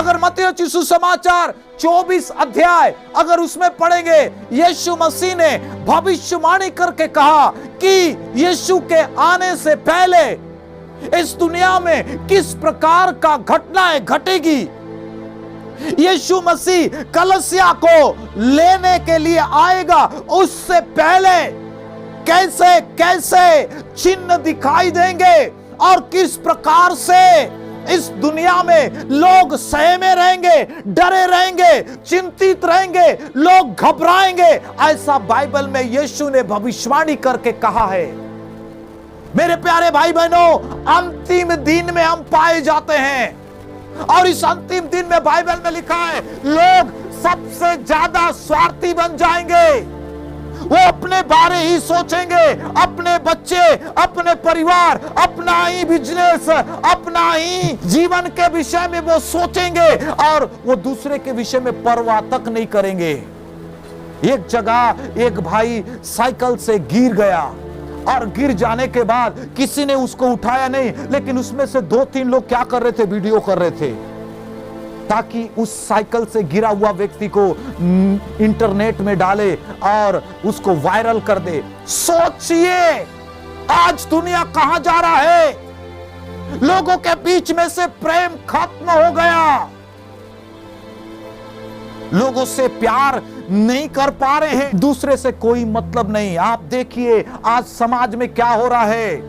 अगर मत्ती रचित सुसमाचार 24 अध्याय अगर उसमें पढ़ेंगे, यीशु मसीह ने भविष्यवाणी करके कहा कि यीशु के आने से पहले इस दुनिया में किस प्रकार का घटनाएं घटेगी। यीशु मसीह कलीसिया को लेने के लिए आएगा, उससे पहले कैसे कैसे चिन्ह दिखाई देंगे और किस प्रकार से इस दुनिया में लोग सहमे रहेंगे, डरे रहेंगे, चिंतित रहेंगे, लोग घबराएंगे। ऐसा बाइबल में यीशु ने भविष्यवाणी करके कहा है। मेरे प्यारे भाई बहनों, अंतिम दिन में हम पाए जाते हैं और इस अंतिम दिन में बाइबल में लिखा है लोग सबसे ज्यादा स्वार्थी बन जाएंगे। वो अपने बारे ही सोचेंगे, अपने बच्चे, अपने परिवार, अपना ही बिजनेस, अपना ही जीवन के विषय में वो सोचेंगे और वो दूसरे के विषय में परवाह तक नहीं करेंगे। एक जगह एक भाई साइकिल से गिर गया और गिर जाने के बाद किसी ने उसको उठाया नहीं, लेकिन उसमें से 2-3 लोग क्या कर रहे थे, वीडियो कर रहे थे ताकि उस साइकिल से गिरा हुआ व्यक्ति को इंटरनेट में डाले और उसको वायरल कर दे। सोचिए आज दुनिया कहां जा रहा है। लोगों के बीच में से प्रेम खत्म हो गया, लोगों से प्यार नहीं कर पा रहे हैं, दूसरे से कोई मतलब नहीं। आप देखिए आज समाज में क्या हो रहा है।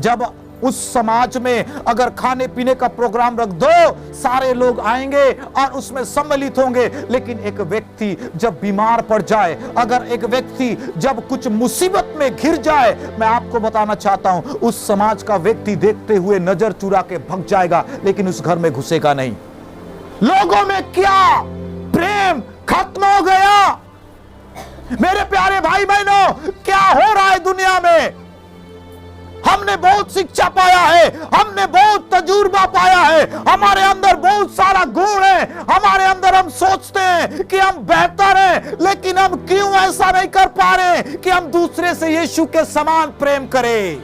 जब उस समाज में अगर खाने पीने का प्रोग्राम रख दो, सारे लोग आएंगे और उसमें सम्मिलित होंगे, लेकिन एक व्यक्ति जब बीमार पड़ जाए, अगर एक व्यक्ति जब कुछ मुसीबत में घिर जाए, मैं आपको बताना चाहता हूं उस समाज का व्यक्ति देखते हुए नजर चुरा के भाग जाएगा, लेकिन उस घर में घुसेगा नहीं। लोगों में क्या प्रेम खत्म हो गया। मेरे प्यारे भाई बहनों, क्या हो रहा है दुनिया में। हमने बहुत शिक्षा पाया है, हमने बहुत तजुर्बा पाया है, हमारे अंदर बहुत सारा गुण है, हमारे अंदर हम सोचते हैं कि हम बेहतर हैं, लेकिन हम क्यों ऐसा नहीं कर पा रहे कि हम दूसरे से यीशु के समान प्रेम करें।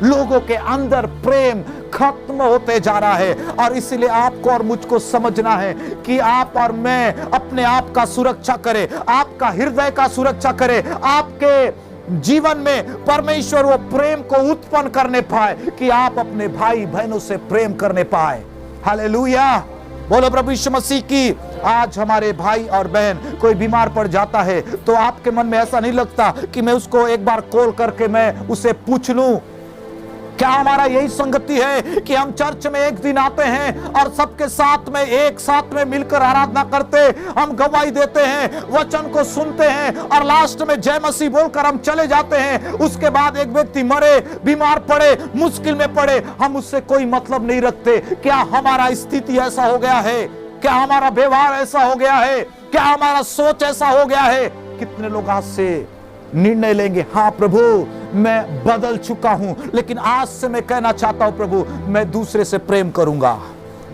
लोगों के अंदर प्रेम खत्म होते जा रहा है और इसलिए आपको और मुझको समझना है कि आप और मैं अपने आप का सुरक्षा करें, आपका हृदय का सुरक्षा करें, आपके जीवन में परमेश्वर वो प्रेम को उत्पन्न करने पाए कि आप अपने भाई बहनों से प्रेम करने पाए। हालेलुया, बोलो प्रभु यीशु मसीह की। आज हमारे भाई और बहन कोई बीमार पड़ जाता है तो आपके मन में ऐसा नहीं लगता कि मैं उसको एक बार कॉल करके मैं उसे पूछ लूं। क्या हमारा यही संगति है कि हम चर्च में एक दिन आते हैं और सबके साथ में एक साथ में मिलकर आराधना करते, हम गवाही देते हैं, वचन को सुनते हैं और लास्ट में जय मसीह बोलकर हम चले जाते हैं। उसके बाद एक व्यक्ति मरे, बीमार पड़े, मुश्किल में पड़े, हम उससे कोई मतलब नहीं रखते। क्या हमारा स्थिति ऐसा हो गया है? क्या हमारा व्यवहार ऐसा हो गया है? क्या हमारा सोच ऐसा हो गया है? कितने लोग आज से निर्णय लेंगे, हाँ प्रभु मैं बदल चुका हूं, लेकिन आज से मैं कहना चाहता हूं प्रभु मैं दूसरे से प्रेम करूंगा,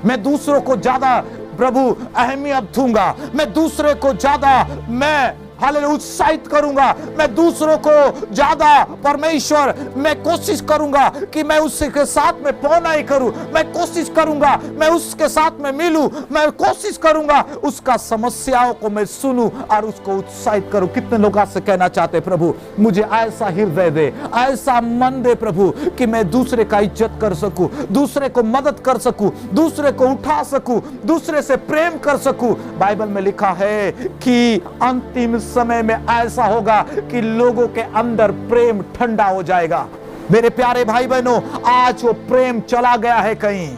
मैं दूसरों को ज्यादा प्रभु अहमियत दूंगा, मैं दूसरे को ज्यादा मैं हालेलुया उत्साहित करूंगा, मैं दूसरों को ज्यादा परमेश्वर मैं कोशिश करूंगा कि मैं उसके साथ में पौनाई करूं, मैं कोशिश करूंगा मैं उसके साथ में मिलूं, मैं कोशिश करूंगा उसका समस्याओं को मैं सुनूं और उसको उत्साहित करूं। कितने लोग आज से कहना चाहते प्रभु मुझे ऐसा हृदय दे, ऐसा मन दे प्रभु कि मैं दूसरे का इज्जत कर सकूं, दूसरे को मदद कर सकूं, दूसरे को उठा सकूं, दूसरे से प्रेम कर सकूं। बाइबल में लिखा है कि अंतिम समय में ऐसा होगा कि लोगों के अंदर प्रेम ठंडा हो जाएगा। मेरे प्यारे भाई बहनों, आज वो प्रेम चला गया है कहीं।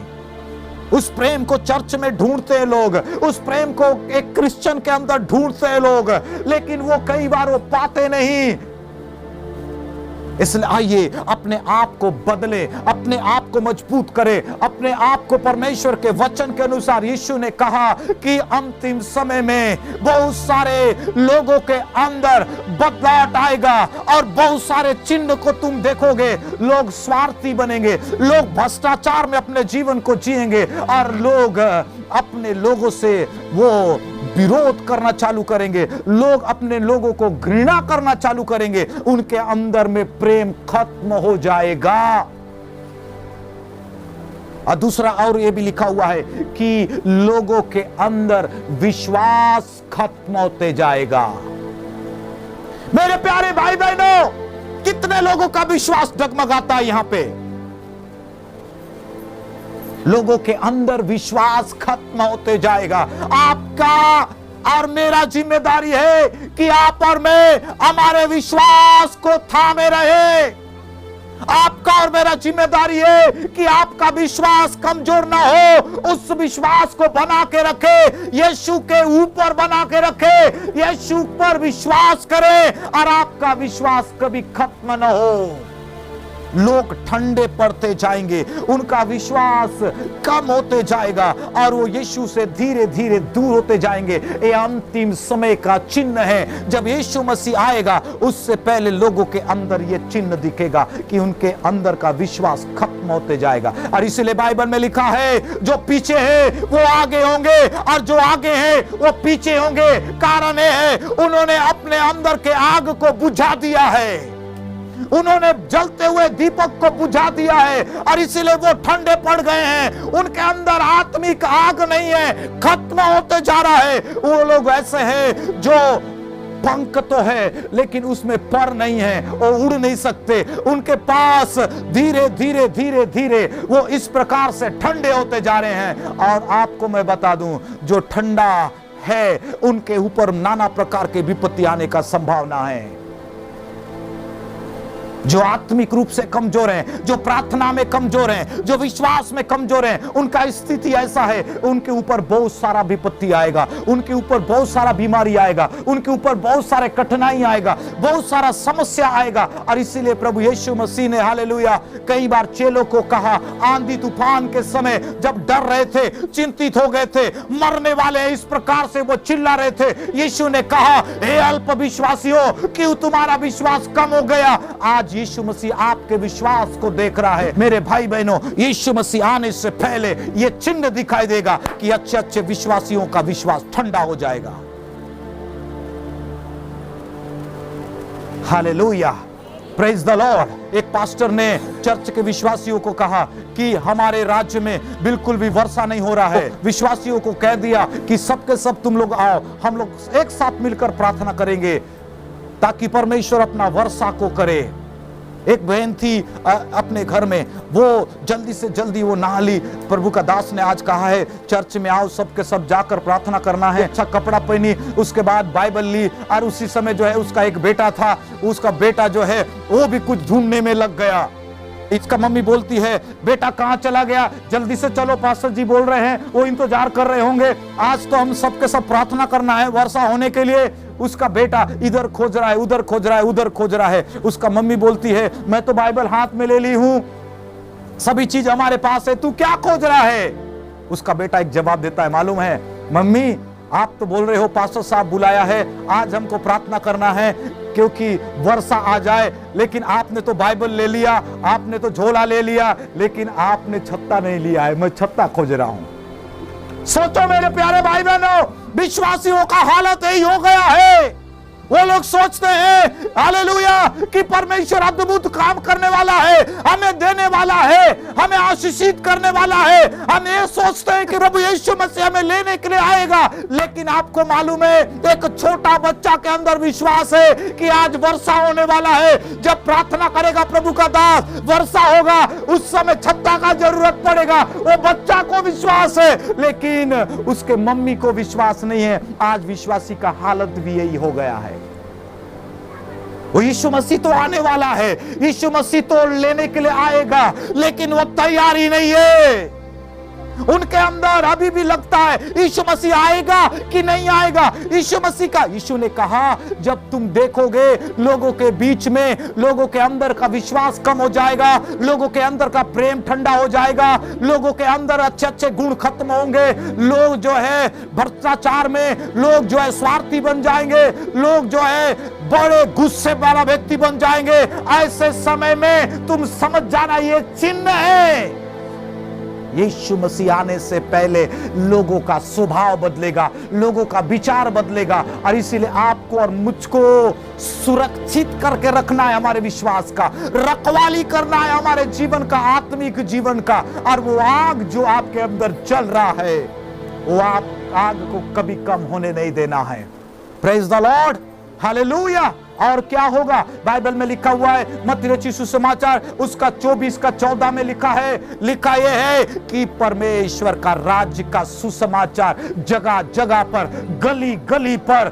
उस प्रेम को चर्च में ढूंढते हैं लोग, उस प्रेम को एक क्रिश्चियन के अंदर ढूंढते हैं लोग, लेकिन वो कई बार वो पाते नहीं। इसलिए आइए अपने आप को बदले, अपने आप को मजबूत करें, अपने आप को परमेश्वर के वचन के अनुसार। यीशु ने कहा कि अंतिम समय में बहुत सारे लोगों के अंदर बदलाव आएगा और बहुत सारे चिन्ह को तुम देखोगे। लोग स्वार्थी बनेंगे, लोग भ्रष्टाचार में अपने जीवन को जिएंगे और लोग अपने लोगों से वो विरोध करना चालू करेंगे, लोग अपने लोगों को घृणा करना चालू करेंगे, उनके अंदर में प्रेम खत्म हो जाएगा। और दूसरा और ये भी लिखा हुआ है कि लोगों के अंदर विश्वास खत्म होते जाएगा। मेरे प्यारे भाई बहनों, कितने लोगों का विश्वास डगमगाता है यहां पे। लोगों के अंदर विश्वास खत्म होते जाएगा। आपका और मेरा जिम्मेदारी है कि आप और मैं हमारे विश्वास को थामे रहे। आपका और मेरा जिम्मेदारी है कि आपका विश्वास कमजोर ना हो, उस विश्वास को बना के रखे, यीशु के ऊपर बना के रखे, यीशु पर विश्वास करें और आपका विश्वास कभी खत्म ना हो। लोग ठंडे पड़ते जाएंगे, उनका विश्वास कम होते जाएगा और वो यीशु से धीरे धीरे दूर होते जाएंगे। ये अंतिम समय का चिन्ह है। जब यीशु मसीह आएगा उससे पहले लोगों के अंदर ये चिन्ह दिखेगा कि उनके अंदर का विश्वास खत्म होते जाएगा। और इसलिए बाइबल में लिखा है, जो पीछे है वो आगे होंगे और जो आगे है वो पीछे होंगे। कारण ये है, उन्होंने अपने अंदर के आग को बुझा दिया है, उन्होंने जलते हुए दीपक को बुझा दिया है और इसीलिए वो ठंडे पड़ गए हैं। उनके अंदर आत्मिक आग नहीं है, खत्म होते जा रहा है। वो लोग ऐसे हैं जो पंख तो है लेकिन उसमें पर नहीं है, वो उड़ नहीं सकते। उनके पास धीरे धीरे धीरे धीरे वो इस प्रकार से ठंडे होते जा रहे हैं। और आपको मैं बता दूं, जो ठंडा है उनके ऊपर नाना प्रकार के विपत्ति आने का संभावना है। जो आत्मिक रूप से कमजोर हैं, जो प्रार्थना में कमजोर हैं, जो विश्वास में कमजोर हैं, उनका स्थिति ऐसा है, उनके ऊपर बहुत सारा विपत्ति आएगा, उनके ऊपर बहुत सारा बीमारी आएगा, उनके ऊपर बहुत सारे कठिनाई आएगा, बहुत सारा समस्या आएगा। और इसीलिए प्रभु यीशु मसीह ने हालेलुया कई बार चेलों को कहा, आंधी तूफान के समय जब डर रहे थे, चिंतित हो गए थे, मरने वाले इस प्रकार से वो चिल्ला रहे थे, यीशु ने कहा, हे अल्प विश्वासियों, क्यों तुम्हारा विश्वास कम हो गया। आज यीशु मसीह आपके विश्वास को देख रहा है। मेरे भाई बहनों, यीशु मसीह आने से पहले यह चिन्ह दिखाई देगा कि अच्छे अच्छे विश्वासियों का विश्वास ठंडा हो जाएगा। Hallelujah, praise the Lord. एक पास्टर ने चर्च के विश्वासियों को कहा कि हमारे राज्य में बिल्कुल भी वर्षा नहीं हो रहा है। विश्वासियों को कह दिया कि सबके सब तुम लोग आओ, हम लोग एक साथ मिलकर प्रार्थना करेंगे ताकि परमेश्वर अपना वर्षा को करे। एक बहन थी अपने घर में, वो जल्दी से जल्दी वो नहा ली। प्रभु का दास ने आज कहा है चर्च में आओ, सबके सब जाकर प्रार्थना करना है। अच्छा कपड़ा पहनी, उसके बाद बाइबल ली और उसी समय जो है उसका एक बेटा था, उसका बेटा जो है वो भी कुछ ढूंढने में लग गया। इसका मम्मी बोलती है, बेटा कहाँ चला गया, जल्दी से चलो, पास्टर जी बोल रहे हैं, वो इंतजार कर रहे होंगे, आज तो हम सबके सब प्रार्थना करना है वर्षा होने के लिए। उसका बेटा इधर खोज रहा है, उधर खोज रहा है, उधर खोज रहा है। उसका मम्मी बोलती है, मैं तो बाइबल हाथ में ले ली हूं, सभी चीज हमारे पास है, तू क्या खोज रहा है। उसका बेटा एक जवाब देता है, मालूम है मम्मी, आप तो बोल रहे हो पास्टर साहब बुलाया है, आज हमको प्रार्थना करना है क्योंकि वर्षा आ जाए, लेकिन आपने तो बाइबल ले लिया, आपने तो झोला ले लिया, लेकिन आपने छत्ता नहीं लिया है, मैं छत्ता खोज रहा हूं। सोचो मेरे प्यारे भाई बहनों, विश्वासियों का हालत यही हो गया है। वो लोग सोचते हैं हालेलुया कि परमेश्वर अद्भुत काम करने वाला है, हमें देने वाला है, हमें आशीषित करने वाला है। हम ये सोचते हैं कि प्रभु यीशु मसीह हमें लेने के लिए आएगा, लेकिन आपको मालूम है एक छोटा बच्चा के अंदर विश्वास है कि आज वर्षा होने वाला है। जब प्रार्थना करेगा प्रभु का दास, वर्षा होगा, उस समय छत्ता का जरूरत पड़ेगा। वो बच्चा को विश्वास है लेकिन उसके मम्मी को विश्वास नहीं है। आज विश्वासी का हालत भी यही हो गया है। वो यीशु मसीह तो आने वाला है, यीशु मसीह तो लेने के लिए आएगा, लेकिन वो तैयार ही नहीं है। उनके अंदर अभी भी लगता है यीशु मसीह आएगा कि नहीं आएगा। यीशु मसीह का, यीशु ने कहा जब तुम देखोगे लोगों के बीच में लोगों के अंदर का विश्वास कम हो जाएगा, लोगों के अंदर का प्रेम ठंडा हो जाएगा, लोगों के अंदर अच्छे अच्छे गुण खत्म होंगे, लोग जो है भ्रष्टाचार में, लोग जो है स्वार्थी बन जाएंगे, लोग जो है बड़े गुस्से वाला व्यक्ति बन जाएंगे। ऐसे समय में तुम समझ जाना ये चिन्ह है। यीशु मसीह आने से पहले लोगों का स्वभाव बदलेगा, लोगों का विचार बदलेगा। और इसीलिए आपको और मुझको सुरक्षित करके रखना है हमारे विश्वास का, रखवाली करना है हमारे जीवन का, आत्मिक जीवन का। और वो आग जो आपके अंदर जल रहा है, वो आग को कभी कम होने नहीं देना है। Praise the Lord, hallelujah. और क्या होगा? बाइबल में लिखा हुआ है, मत्ती रचित सुसमाचार उसका 24 का 14 में लिखा यह है कि परमेश्वर का राज्य का सुसमाचार जगह जगह पर, गली गली पर,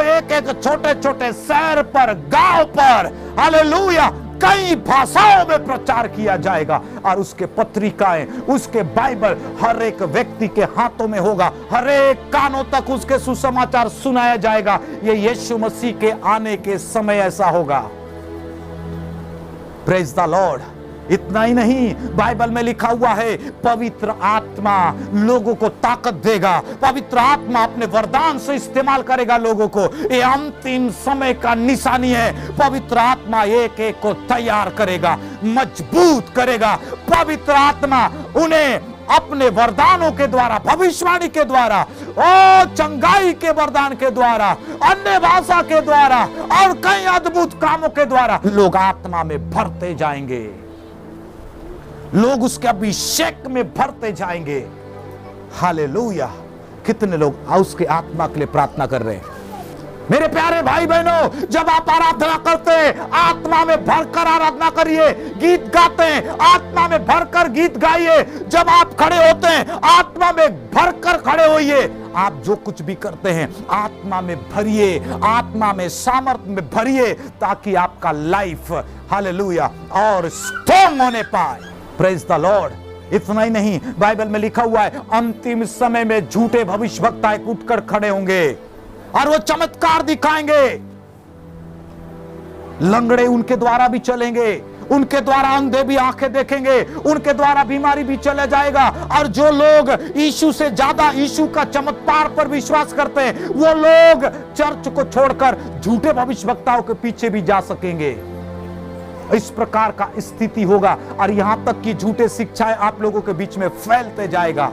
एक एक छोटे छोटे शहर पर, गांव पर, हालेलुया, कई भाषाओं में प्रचार किया जाएगा। और उसके पत्रिकाएं, उसके बाइबल हर एक व्यक्ति के हाथों में होगा, हर एक कानों तक उसके सुसमाचार सुनाया जाएगा। ये यीशु मसीह के आने के समय ऐसा होगा। Praise the Lord. इतना ही नहीं, बाइबल में लिखा हुआ है पवित्र आत्मा लोगों को ताकत देगा, पवित्र आत्मा अपने वरदान से इस्तेमाल करेगा लोगों को। ये अंतिम समय का निशानी है। पवित्र आत्मा एक एक को तैयार करेगा, मजबूत करेगा। पवित्र आत्मा उन्हें अपने वरदानों के द्वारा, भविष्यवाणी के द्वारा, चंगाई के वरदान के द्वारा, अन्य भाषा के द्वारा और कई अद्भुत कामों के द्वारा लोग आत्मा में भरते जाएंगे, लोग उसके अभिषेक में भरते जाएंगे। हालेलुया। कितने लोग उसके आत्मा के लिए प्रार्थना कर रहे हैं? मेरे प्यारे भाई बहनों, जब आप आराधना करते हैं, आत्मा में भरकर आराधना करिए। गीत गाते हैं, आत्मा में भरकर गीत गाइए। जब आप खड़े होते हैं, आत्मा में भरकर खड़े होइए। आप जो कुछ भी करते हैं, आत्मा में भरिए, आत्मा में सामर्थ्य में भरिए, ताकि आपका लाइफ, हालेलुया, और स्ट्रांग होने पाए। Praise the Lord. इतना ही नहीं, बाइबल में लिखा हुआ है अंतिम समय में झूठे भविष्यवक्ता उठकर खड़े होंगे और वो चमत्कार दिखाएंगे। लंगड़े उनके द्वारा भी चलेंगे, उनके द्वारा अंधे भी आंखें देखेंगे, उनके द्वारा बीमारी भी चले जाएगा। और जो लोग यीशु से ज्यादा यीशु का चमत्कार पर विश्वास करते हैं, वो लोग चर्च को छोड़कर झूठे भविष्यवक्ताओं के पीछे भी जा सकेंगे। इस प्रकार का स्थिति होगा और यहां तक कि झूठे शिक्षाएं आप लोगों के बीच में फैलते जाएगा।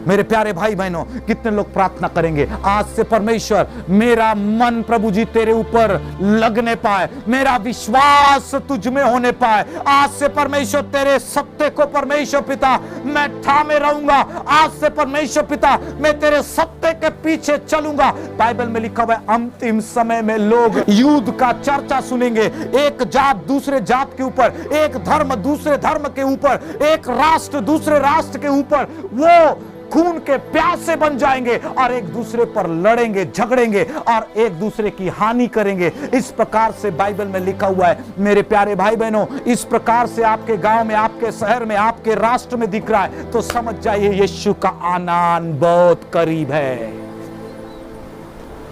मेरे प्यारे भाई बहनों, कितने लोग प्रार्थना करेंगे आज से, परमेश्वर मेरा मन प्रभु जी तेरे ऊपर लगने पाए, मेरा विश्वास तुझ में होने पाए। आज से परमेश्वर तेरे सत्य को, परमेश्वर पिता, मैं थामे रहूंगा। आज से परमेश्वर पिता, मैं तेरे सत्य के पीछे चलूंगा। बाइबल में लिखा हुआ है अंतिम समय में लोग युद्ध का चर्चा सुनेंगे। एक जात दूसरे जात के ऊपर, एक धर्म दूसरे धर्म के ऊपर, एक राष्ट्र दूसरे राष्ट्र के ऊपर, वो खून के प्यासे बन जाएंगे और एक दूसरे पर लड़ेंगे, झगड़ेंगे और एक दूसरे की हानि करेंगे। इस प्रकार से बाइबल में लिखा हुआ है। मेरे प्यारे भाई बहनों, इस प्रकार से आपके गांव में, आपके शहर में, आपके राष्ट्र में दिख रहा है, तो समझ जाइए यीशु का आना बहुत करीब है।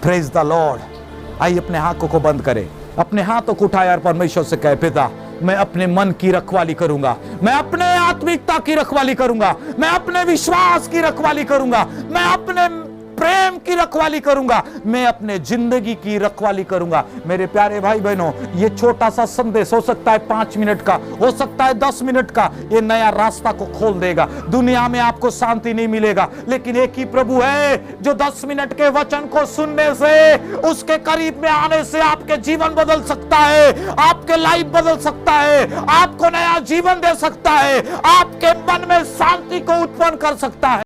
Praise the Lord. आइए अपने हाथों को बंद करें, अपने हाथों को उठाए और परमेश्वर से कहे, पिता मैं अपने मन की रखवाली करूंगा, मैं अपने आत्मिकता की रखवाली करूंगा, मैं अपने विश्वास की रखवाली करूंगा, मैं अपने प्रेम की रखवाली करूंगा, मैं अपने जिंदगी की रखवाली करूंगा। मेरे प्यारे भाई बहनों, ये छोटा सा संदेश हो सकता है 5 मिनट का, हो सकता है 10 मिनट का, ये नया रास्ता को खोल देगा। दुनिया में आपको शांति नहीं मिलेगा, लेकिन एक ही प्रभु है जो 10 मिनट के वचन को सुनने से, उसके करीब में आने से आपके जीवन बदल सकता है, आपके लाइफ बदल सकता है, आपको नया जीवन दे सकता है, आपके मन में शांति को उत्पन्न कर सकता है।